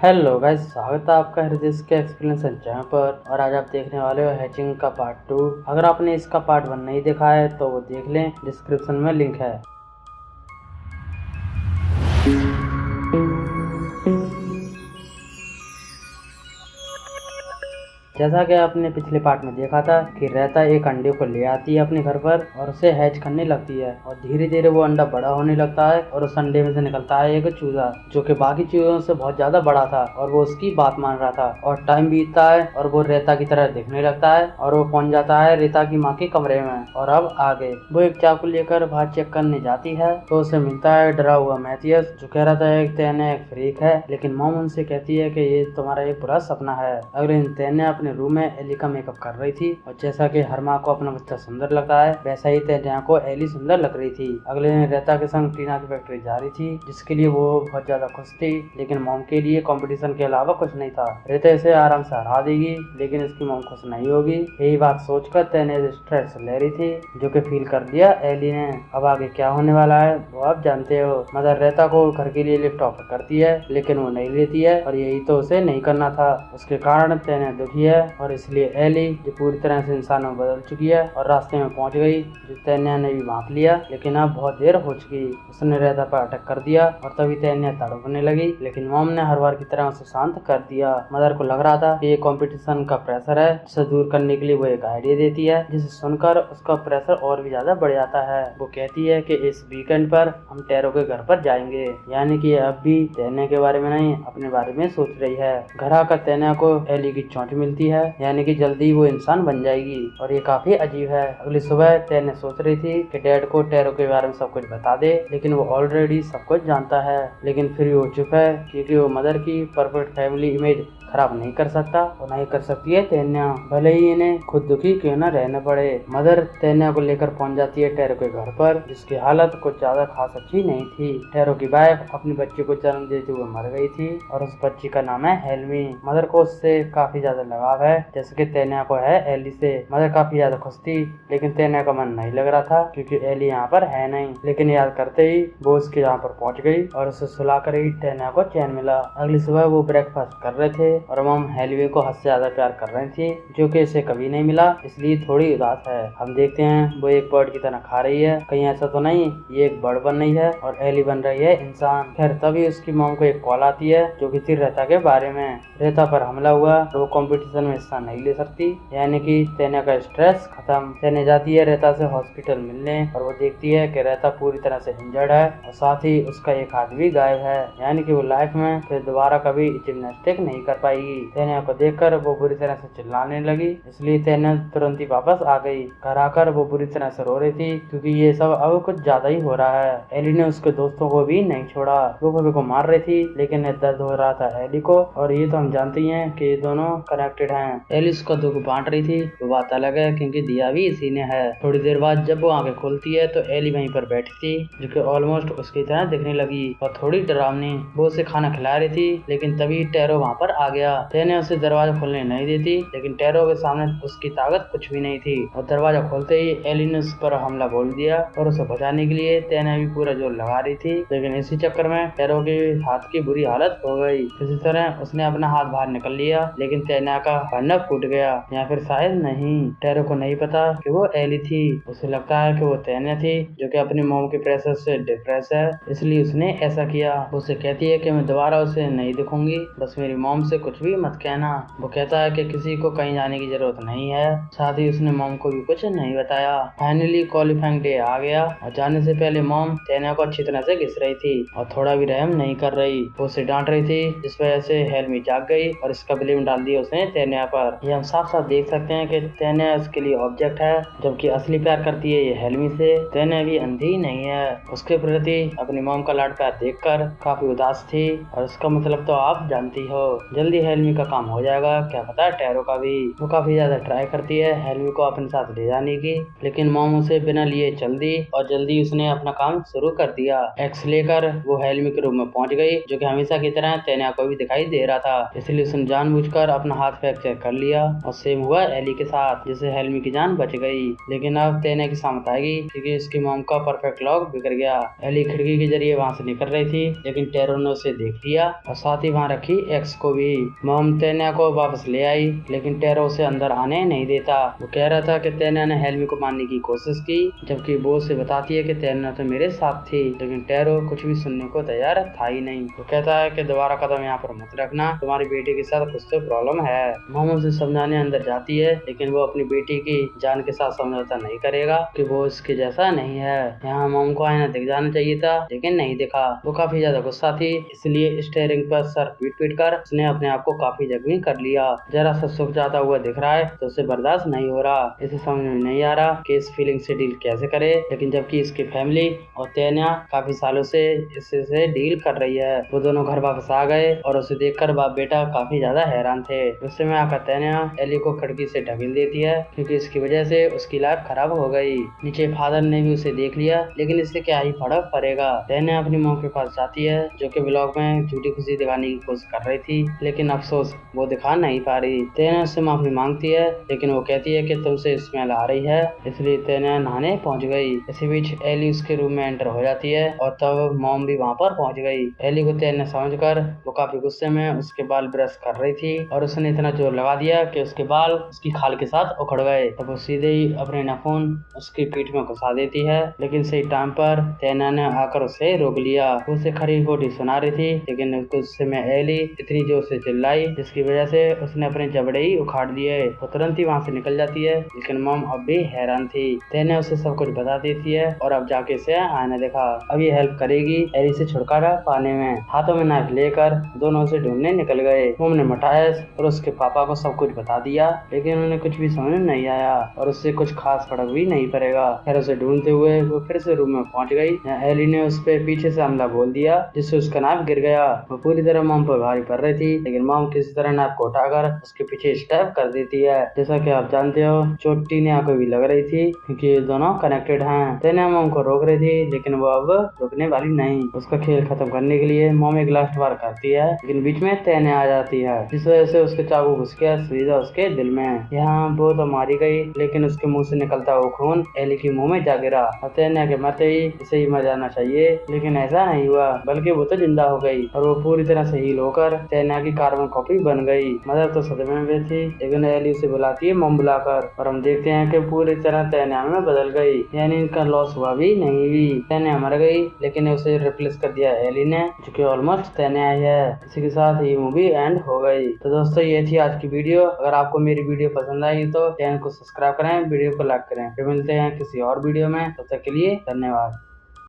Hello guys, स्वागत है आपका हृदय के एक्सप्लेनेशन चैनल पर। और आज आप देखने वाले हो हैचिंग का पार्ट 2। अगर आपने इसका पार्ट 1 नहीं देखा है तो वो देख लें, डिस्क्रिप्शन में लिंक है। जैसा कि आपने पिछले पार्ट में देखा था कि रेता एक अंडे को ले आती है अपने घर पर और उसे हैच करने लगती है और धीरे धीरे वो अंडा बड़ा होने लगता है और उस अंडे में से निकलता है एक चूजा जो कि बाकी चूजों से बहुत ज्यादा बड़ा था और वो उसकी बात मान रहा था। और टाइम बीतता है और वो रेता की तरह दिखने लगता है और वो पहुंच जाता है रेता की माँ के कमरे में। और अब आगे वो एक चाकू लेकर बाहर चेक करने जाती है तो उसे मिलता है डरा हुआ मैथियस, जो कह रहा था एक तेने एक फ्रीक है, लेकिन मॉम उनसे कहती है कि ये तुम्हारा एक बुरा सपना है। अगले दिन तेने अपने रूम में एली का मेकअप कर रही थी और जैसा कि हर माँ को अपना बच्चा सुंदर लगता है वैसा ही तेना को एली सुंदर लग रही थी। अगले दिन रेता के संग टीना की फैक्ट्री जा रही थी जिसके लिए वो बहुत ज्यादा खुश थी, लेकिन मॉम के लिए कंपटीशन के अलावा कुछ नहीं था। रेता इसे आराम से हरा देगी लेकिन इसकी मॉम खुश नहीं होगी। यही बात सोचकर तेने स्ट्रेस ले रही थी जो कि फील कर दिया एली ने। अब आगे क्या होने वाला है वो आप जानते हो। मदर रेता को घर के लिए लिफ्ट ऑफर करती है लेकिन वो नहीं लेती है और यही तो उसे नहीं करना था। उसके कारण तेने दुखी है और इसलिए एली जो पूरी तरह से इंसान में बदल चुकी है और रास्ते में पहुंच गई, जो तेन्या ने भी भांप लिया लेकिन अब बहुत देर हो चुकी। उसने रेता पर अटैक कर दिया और तभी तेन्या तड़पने लगी, लेकिन मॉम ने हर बार की तरह उसे शांत कर दिया। मदर को लग रहा था कि ये कंपटीशन का प्रेशर है जिसे दूर करने के लिए वो एक आइडिया देती है जिसे सुनकर उसका प्रेशर और भी ज्यादा बढ़ जाता है। वो कहती है कि इस वीकेंड पर हम टैरो के घर पर जाएंगे, यानी कि अब भी तेन्या के बारे में नहीं अपने बारे में सोच रही है। घर आकर तेन्या को एली की चोंच मिलती है, यानी कि जल्दी वो इंसान बन जाएगी और ये काफी अजीब है। अगली सुबह तेन्या सोच रही थी कि डैड को टैरो के बारे में सब कुछ बता दे, लेकिन वो ऑलरेडी सब कुछ जानता है। लेकिन फिर वो चुप है क्योंकि वो मदर की परफेक्ट फैमिली इमेज खराब नहीं कर सकता और नहीं कर सकती है तेन्या, भले ही इन्हें खुद दुखी क्यों न रहना पड़े। मदर तेन्या को लेकर पहुंच जाती है टैरो के घर पर, जिसकी हालत कुछ ज्यादा खास अच्छी नहीं थी। टैरो की वाइफ अपने बच्चे को जन्म देते हुए मर गई थी और उस बच्ची का नाम है हेल्मी। मदर को उससे काफी ज्यादा लगाव है जैसे कि तेन्या को है एली से। मदर काफी ज्यादा खुश थी लेकिन तेन्या का मन नहीं लग रहा था क्योंकि एली यहाँ पर है नहीं। लेकिन याद करते ही वो उसके यहाँ पर पहुंच गई और उसे सुलाकर ही तेन्या को चैन मिला। अगली सुबह वो ब्रेकफास्ट कर रहे थे और मॉम हेल्मी को हद से ज्यादा प्यार कर रही थी जो कि इसे कभी नहीं मिला, इसलिए थोड़ी उदास है। हम देखते हैं वो एक बर्ड की तरह खा रही है, कहीं ऐसा तो नहीं ये एक बर्ड बन रही है और एली बन रही है इंसान। खैर तभी उसकी मॉम को एक कॉल आती है जो कि थी रेता के बारे में। रेता पर हमला हुआ और वो कंपटीशन में हिस्सा नहीं ले सकती, यानी कि तेन्या का स्ट्रेस खत्म। तेन्या जाती है रेता से हॉस्पिटल मिलने और वो देखती है कि रेता पूरी तरह से इंजर्ड है और साथ ही उसका एक हाथ भी गायब है, यानी कि वो लाइफ में फिर दोबारा कभी जिम्नास्टिक नहीं कर पाएगी। तेन्या को देखकर वो बुरी तरह से चिल्लाने लगी, इसलिए तेन्या तुरंत ही वापस आ गई। घर आकर वो बुरी तरह से रो रही थी क्योंकि ये सब अब कुछ ज्यादा ही हो रहा है। एली ने उसके दोस्तों को भी नहीं छोड़ा, वो सभी को मार रही थी लेकिन दर्द हो रहा था एली को, और ये तो हम जानते ही हैं कि ये दोनों कनेक्टेड हैं। एली उसका दुख बांट रही थी, वो बात अलग है क्योंकि दिया भी इसी ने है। थोड़ी देर बाद जब वो आंखें खोलती है तो एली वहीं पर बैठी थी जो कि ऑलमोस्ट उसकी तरह दिखने लगी और थोड़ी डरावनी। वो उसे खाना खिला रही थी लेकिन तभी टैरो वहाँ पर आ गया। तेन्या उसे दरवाजा खोलने नहीं देती लेकिन टैरो के सामने उसकी ताकत कुछ भी नहीं थी और दरवाजा खोलते ही एली ने उस पर हमला बोल दिया और उसे बचाने के लिए तेन्या भी पूरा जोर लगा रही थी, लेकिन इसी चक्कर में टैरो के हाथ की बुरी हालत हो गई। किसी तरह उसने अपना हाथ बाहर निकल लिया लेकिन तेन्या का फंडा फूट गया, या फिर शायद नहीं। टैरो को नहीं पता कि वो एली थी, उसे लगता है कि वो तेन्या थी जो कि अपनी मॉम के प्रेशर से डिप्रेस है, इसलिए उसने ऐसा किया। उसे कहती है कि मैं दोबारा उसे नहीं दिखूंगी, बस मेरी मॉम से कुछ भी मत कहना। वो कहता है कि किसी को कहीं जाने की जरूरत नहीं है, साथ ही उसने मॉम को भी कुछ नहीं बताया। फाइनली क्वालिफाइंग डे आ गया और जाने से पहले मॉम तेन्या को अच्छी तरह से घिस रही थी और थोड़ा भी रहम नहीं कर रही। वो उसे डांट रही थी जिस वजह से हेल्मी जाग गई और इसका ब्लेम डाल दिया उसने तेन्या पर। ये हम साफ साफ देख सकते हैं कि तेन्या उसके लिए ऑब्जेक्ट है, जबकि असली प्यार करती है ये हेल्मी से। तेन्या भी अंधी नहीं है, उसके प्रति अपनी मॉम का लाड प्यार देखकर काफी उदास थी और इसका मतलब तो आप जानती हो। जल्दी हेल्मी का काम हो जाएगा, क्या पता टैरो का भी। वो काफी ज्यादा ट्राई करती है हेल्मी को अपने साथ ले जाने की, लेकिन मॉम उसे बिना लिए चल दी और जल्दी उसने अपना काम शुरू कर दिया। एक्स लेकर वो हेल्मी के रूम में पहुंच गई जो कि हमेशा की तरह तेन्या को भी दिखाई दे रहा था, इसलिए उसने जानबूझकर अपना हाथ फेंक तक चेक कर लिया और सेम हुआ एली के साथ, जिससे हेलमी की जान बच गई। लेकिन अब तेने की सामत आएगी क्योंकि उसकी मॉम का परफेक्ट लॉक बिगड़ गया। एली खिड़की के जरिए वहाँ से निकल रही थी, लेकिन टेरो ने उसे देख लिया और साथ ही वहाँ रखी एक्स को भी। मॉम तेन्या को वापस ले आई, लेकिन टेरो उसे अंदर आने नहीं देता। वो कह रहा था कि तेन्या ने हेलमी को मारने की कोशिश की, जबकि वो उसे बताती है कि तेन्या तो मेरे साथ थी। लेकिन टेरो कुछ भी सुनने को तैयार था ही नहीं। वो कहता है कि दोबारा कदम यहाँ पर मत रखना, तुम्हारी बेटी के साथ कुछ तो प्रॉब्लम है। मॉम उसे समझाने अंदर जाती है, लेकिन वो अपनी बेटी की जान के साथ समझौता नहीं करेगा कि वो इसके जैसा नहीं है। यहाँ मॉम को आईना दिख जाना चाहिए था, लेकिन नहीं दिखा। वो काफी ज्यादा गुस्सा थी, इसलिए स्टीयरिंग पर सर पीट पीट कर उसने अपने आप को काफी जख्मी कर लिया। जरा सा सुख जाता हुआ दिख रहा है तो उसे बर्दाश्त नहीं हो रहा। इसे समझ में नहीं आ रहा कि इस फीलिंग से डील कैसे करे, लेकिन जबकि इसकी फैमिली और तेन्या काफी सालों से इससे डील कर रही है। वो दोनों घर वापस आ गए और उसे देखकर बाप बेटा काफी ज्यादा हैरान थे। गुस्से में आकर तेन्या एली को खिड़की से ढकेल देती है, क्योंकि इसकी वजह से उसकी लाइफ खराब हो गई। नीचे फादर ने भी उसे देख लिया, लेकिन इससे क्या ही फर्क पड़ेगा। तेन्या अपनी मॉम के पास जाती है, जो कि ब्लॉग में झूठी खुशी दिखाने की कोशिश कर रही थी, लेकिन अफसोस वो दिखा नहीं पा रही। तेन्या उससे माफी मांगती है, लेकिन वो कहती है कि तुमसे स्मेल आ रही है, इसलिए तेन्या नहाने पहुंच गई। इसी बीच एली उसके रूम में एंटर हो जाती है और तब मॉम भी वहाँ पर पहुंच गई। एली को तेन्या समझकर वो काफी गुस्से में उसके बाल ब्रश कर रही थी और उसने इतना जोर लगा दिया कि उसके बाल उसकी खाल के साथ उखड़ गए। तब वो सीधे ही अपने नाखून उसकी पीठ में घुसा देती है, लेकिन सही टाइम पर तेन्या ने आकर उसे रोक लिया। वो उसे खरी खोटी सुना रही थी, लेकिन गुस्से में एली इतनी जोर से चिल्लाई जिसकी वजह से उसने अपने जबड़े ही उखाड़ दिए। वो तुरंत ही वहाँ से निकल जाती है, लेकिन मॉम अब भी हैरान थी। तेन्या उसे सब कुछ बता देती है और अब जाके इसे आने देखा। अब ये हेल्प करेगी एली से छुटकारा पाने में। हाथों में नाइफ लेकर दोनों उसे ढूंढने निकल गए। मॉम ने मटायस और उसके पापा को सब कुछ बता दिया, लेकिन उन्हें कुछ भी समझ नहीं आया और उससे कुछ खास फर्क भी नहीं पड़ेगा। फिर उसे ढूंढते हुए वो फिर से रूम में पहुंच गई। एली ने उस पे पीछे से हमला बोल दिया, जिससे उसका नाइफ गिर गया। वो पूरी तरह मॉम पर भारी पड़ रही थी, लेकिन मॉम किसी तरह नाइफ को उठाकर उसके पीछे स्टैब कर देती है। जैसा कि आप जानते हो, चोट टीना को भी लग रही थी, क्योंकि ये दोनों कनेक्टेड हैं। तेन्या मॉम को रोक रही थी, लेकिन वो अब रुकने वाली नहीं। उसका खेल खत्म करने के लिए मॉम एक लास्ट बार करती है, लेकिन बीच में तेन्या आ जाती है, जिस वजह से उसके चाकू घुस गया सीधा उसके दिल में। यहाँ वो तो मारी गई, लेकिन उसके मुंह से निकलता हुआ खून एली के मुंह में जा गिरा। तेन्या के मरते ही इसे ही मर जाना चाहिए, लेकिन ऐसा नहीं हुआ, बल्कि वो तो जिंदा हो गई और वो पूरी तरह से हील होकर तेन्या की कार्बन कॉपी बन गई। मदर तो सदमे में थी, लेकिन एली उसे बुलाती है मॉम बुलाकर, और हम देखते हैं कि पूरी तरह तेन्या में बदल गई। यानी इनका लॉस हुआ भी नहीं भी। तेन्या मर गई, लेकिन उसे रिप्लेस कर दिया एली ने, जो कि ऑलमोस्ट तेन्या ही है। इसी के साथ ये मूवी एंड हो गई। तो दोस्तों, ये थी आज की वीडियो। अगर आपको मेरी वीडियो पसंद आई तो चैनल को सब्सक्राइब करें, वीडियो को लाइक करें। फिर मिलते हैं किसी और वीडियो में, तब तक के लिए धन्यवाद।